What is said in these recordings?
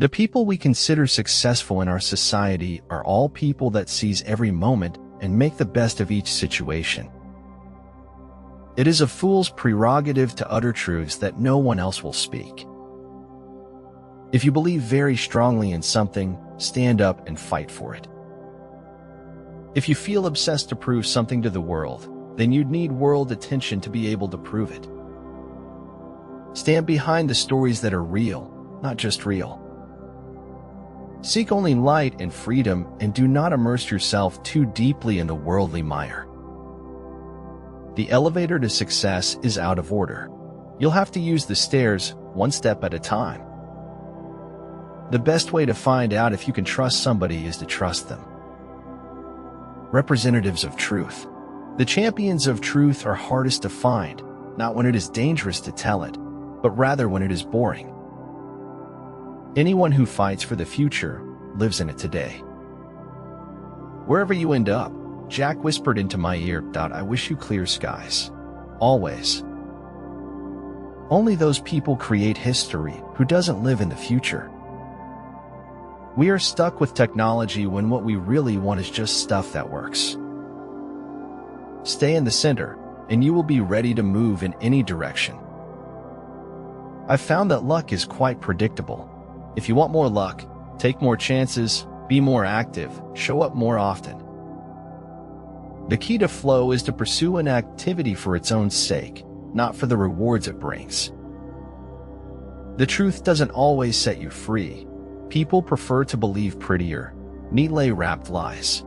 The people we consider successful in our society are all people that seize every moment and make the best of each situation. It is a fool's prerogative to utter truths that no one else will speak. If you believe very strongly in something, stand up and fight for it. If you feel obsessed to prove something to the world, then you'd need world attention to be able to prove it. Stand behind the stories that are real, not just real. Seek only light and freedom, and do not immerse yourself too deeply in the worldly mire. The elevator to success is out of order. You'll have to use the stairs one step at a time. The best way to find out if you can trust somebody is to trust them. Representatives of truth. The champions of truth are hardest to find, not when it is dangerous to tell it, but rather when it is boring. Anyone who fights for the future lives in it today. Wherever you end up, Jack whispered into my ear, "I wish you clear skies. Always." Only those people create history who doesn't live in the future. We are stuck with technology when what we really want is just stuff that works. Stay in the center, and you will be ready to move in any direction. I've found that luck is quite predictable. If you want more luck, take more chances, be more active, show up more often. The key to flow is to pursue an activity for its own sake, not for the rewards it brings. The truth doesn't always set you free. People prefer to believe prettier, neatly wrapped lies.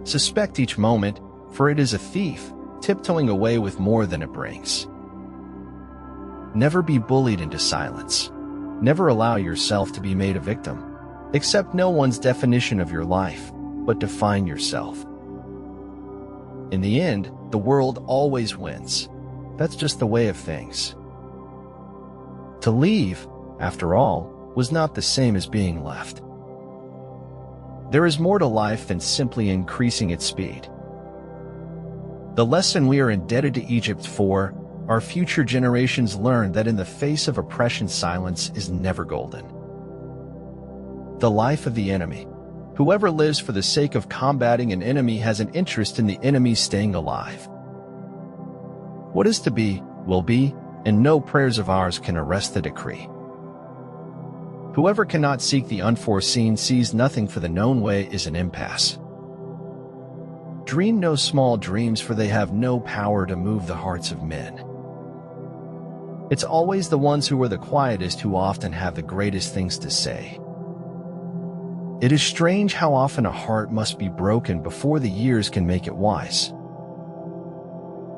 Suspect each moment, for it is a thief, tiptoeing away with more than it brings. Never be bullied into silence. Never allow yourself to be made a victim. Accept no one's definition of your life, but define yourself. In the end, the world always wins. That's just the way of things. To leave, after all, was not the same as being left. There is more to life than simply increasing its speed. The lesson we are indebted to Egypt for, our future generations learned that in the face of oppression, silence is never golden. The life of the enemy. Whoever lives for the sake of combating an enemy has an interest in the enemy staying alive. What is to be, will be, and no prayers of ours can arrest the decree. Whoever cannot seek the unforeseen sees nothing, for the known way is an impasse. Dream no small dreams, for they have no power to move the hearts of men. It's always the ones who are the quietest who often have the greatest things to say. It is strange how often a heart must be broken before the years can make it wise.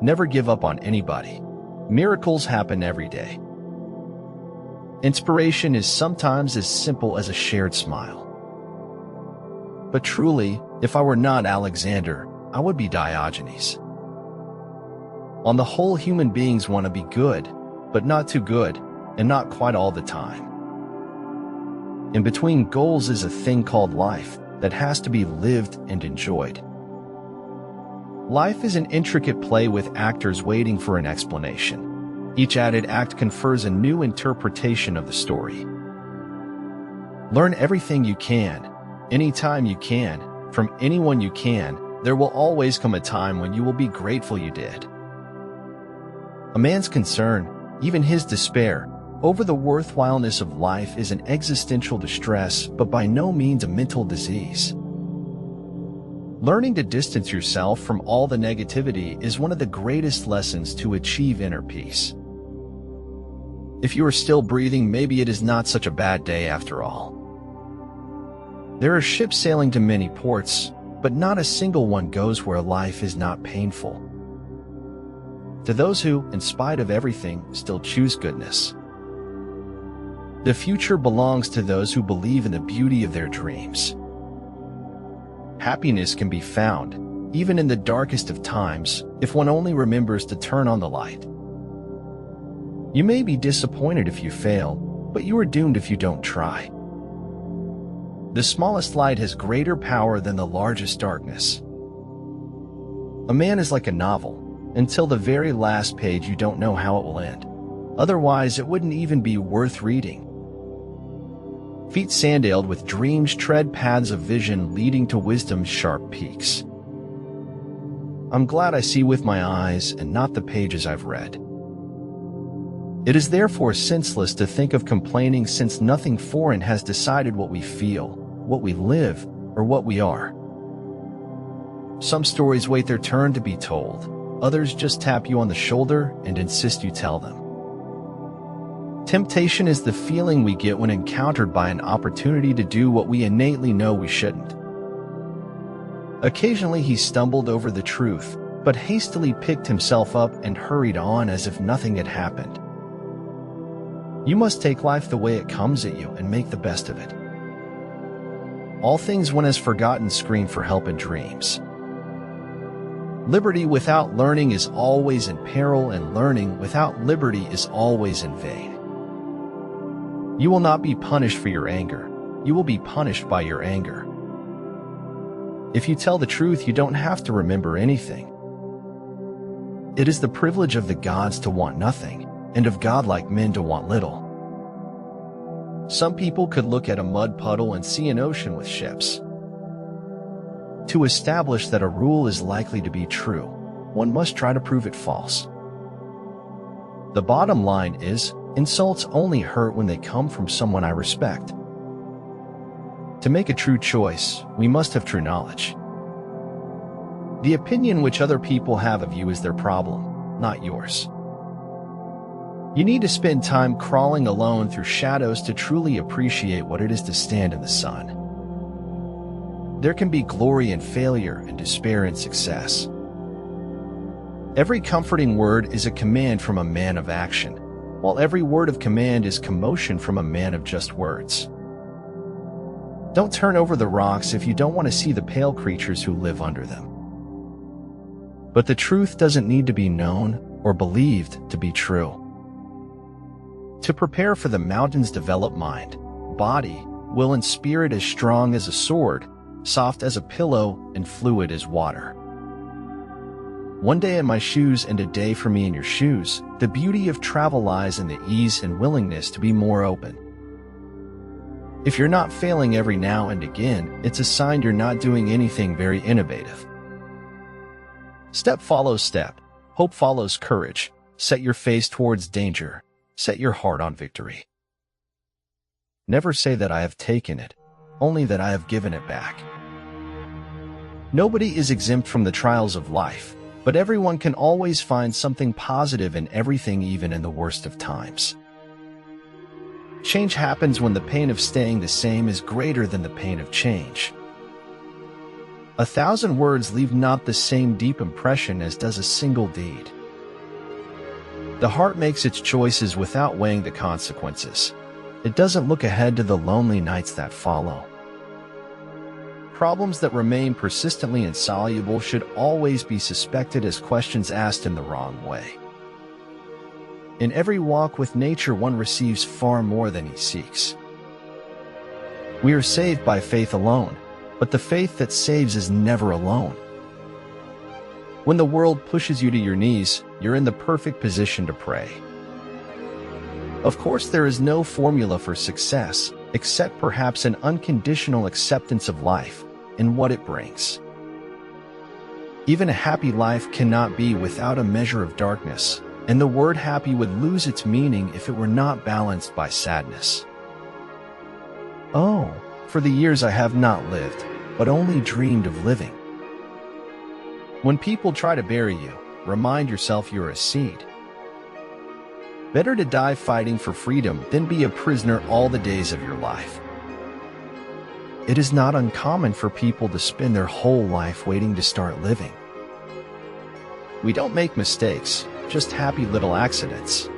Never give up on anybody. Miracles happen every day. Inspiration is sometimes as simple as a shared smile. But truly, if I were not Alexander, I would be Diogenes. On the whole, human beings want to be good, but not too good, and not quite all the time. In between goals is a thing called life that has to be lived and enjoyed. Life is an intricate play with actors waiting for an explanation. Each added act confers a new interpretation of the story. Learn everything you can, anytime you can, from anyone you can. There will always come a time when you will be grateful you did. A man's concern, even his despair, over the worthwhileness of life is an existential distress, but by no means a mental disease. Learning to distance yourself from all the negativity is one of the greatest lessons to achieve inner peace. If you are still breathing, maybe it is not such a bad day after all. There are ships sailing to many ports, but not a single one goes where life is not painful. To those who, in spite of everything, still choose goodness. The future belongs to those who believe in the beauty of their dreams. Happiness can be found, even in the darkest of times, if one only remembers to turn on the light. You may be disappointed if you fail, but you are doomed if you don't try. The smallest light has greater power than the largest darkness. A man is like a novel. Until the very last page, you don't know how it will end. Otherwise, it wouldn't even be worth reading. Feet sandaled with dreams tread paths of vision leading to wisdom's sharp peaks. I'm glad I see with my eyes and not the pages I've read. It is therefore senseless to think of complaining, since nothing foreign has decided what we feel, what we live, or what we are. Some stories wait their turn to be told. Others just tap you on the shoulder and insist you tell them. Temptation is the feeling we get when encountered by an opportunity to do what we innately know we shouldn't. Occasionally he stumbled over the truth, but hastily picked himself up and hurried on as if nothing had happened. You must take life the way it comes at you and make the best of it. All things when as forgotten scream for help in dreams. Liberty without learning is always in peril, and learning without liberty is always in vain. You will not be punished for your anger. You will be punished by your anger. If you tell the truth, you don't have to remember anything. It is the privilege of the gods to want nothing, and of godlike men to want little. Some people could look at a mud puddle and see an ocean with ships. To establish that a rule is likely to be true, one must try to prove it false. The bottom line is, insults only hurt when they come from someone I respect. To make a true choice, we must have true knowledge. The opinion which other people have of you is their problem, not yours. You need to spend time crawling alone through shadows to truly appreciate what it is to stand in the sun. There can be glory in failure and despair in success. Every comforting word is a command from a man of action, while every word of command is commotion from a man of just words. Don't turn over the rocks if you don't want to see the pale creatures who live under them. But the truth doesn't need to be known or believed to be true. To prepare for the mountains, develop mind, body, will, and spirit as strong as a sword, soft as a pillow, and fluid as water. One day in my shoes and a day for me in your shoes. The beauty of travel lies in the ease and willingness to be more open. If you're not failing every now and again, it's a sign you're not doing anything very innovative. Step follows step. Hope follows courage. Set your face towards danger. Set your heart on victory. Never say that I have taken it, only that I have given it back. Nobody is exempt from the trials of life, but everyone can always find something positive in everything, even in the worst of times. Change happens when the pain of staying the same is greater than the pain of change. 1,000 words leave not the same deep impression as does a single deed. The heart makes its choices without weighing the consequences. It doesn't look ahead to the lonely nights that follow. Problems that remain persistently insoluble should always be suspected as questions asked in the wrong way. In every walk with nature, one receives far more than he seeks. We are saved by faith alone, but the faith that saves is never alone. When the world pushes you to your knees, you're in the perfect position to pray. Of course, there is no formula for success, except perhaps an unconditional acceptance of life and what it brings. Even a happy life cannot be without a measure of darkness, and the word happy would lose its meaning if it were not balanced by sadness. Oh, for the years I have not lived, but only dreamed of living. When people try to bury you, remind yourself you're a seed. Better to die fighting for freedom than be a prisoner all the days of your life. It is not uncommon for people to spend their whole life waiting to start living. We don't make mistakes, just happy little accidents.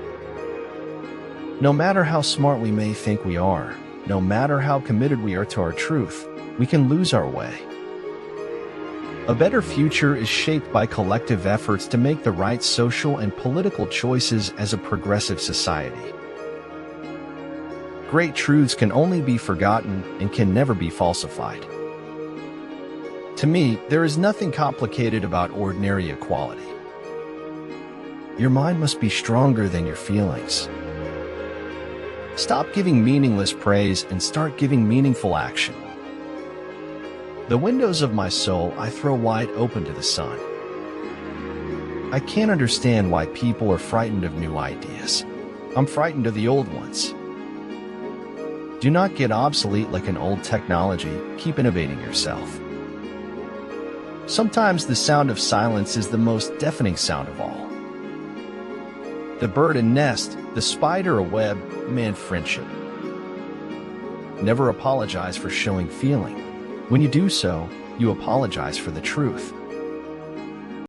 No matter how smart we may think we are, no matter how committed we are to our truth, we can lose our way. A better future is shaped by collective efforts to make the right social and political choices as a progressive society. Great truths can only be forgotten and can never be falsified. To me, there is nothing complicated about ordinary equality. Your mind must be stronger than your feelings. Stop giving meaningless praise and start giving meaningful action. The windows of my soul I throw wide open to the sun. I can't understand why people are frightened of new ideas. I'm frightened of the old ones. Do not get obsolete like an old technology. Keep innovating yourself. Sometimes the sound of silence is the most deafening sound of all. The bird a nest, the spider a web, man friendship. Never apologize for showing feeling. When you do so, you apologize for the truth.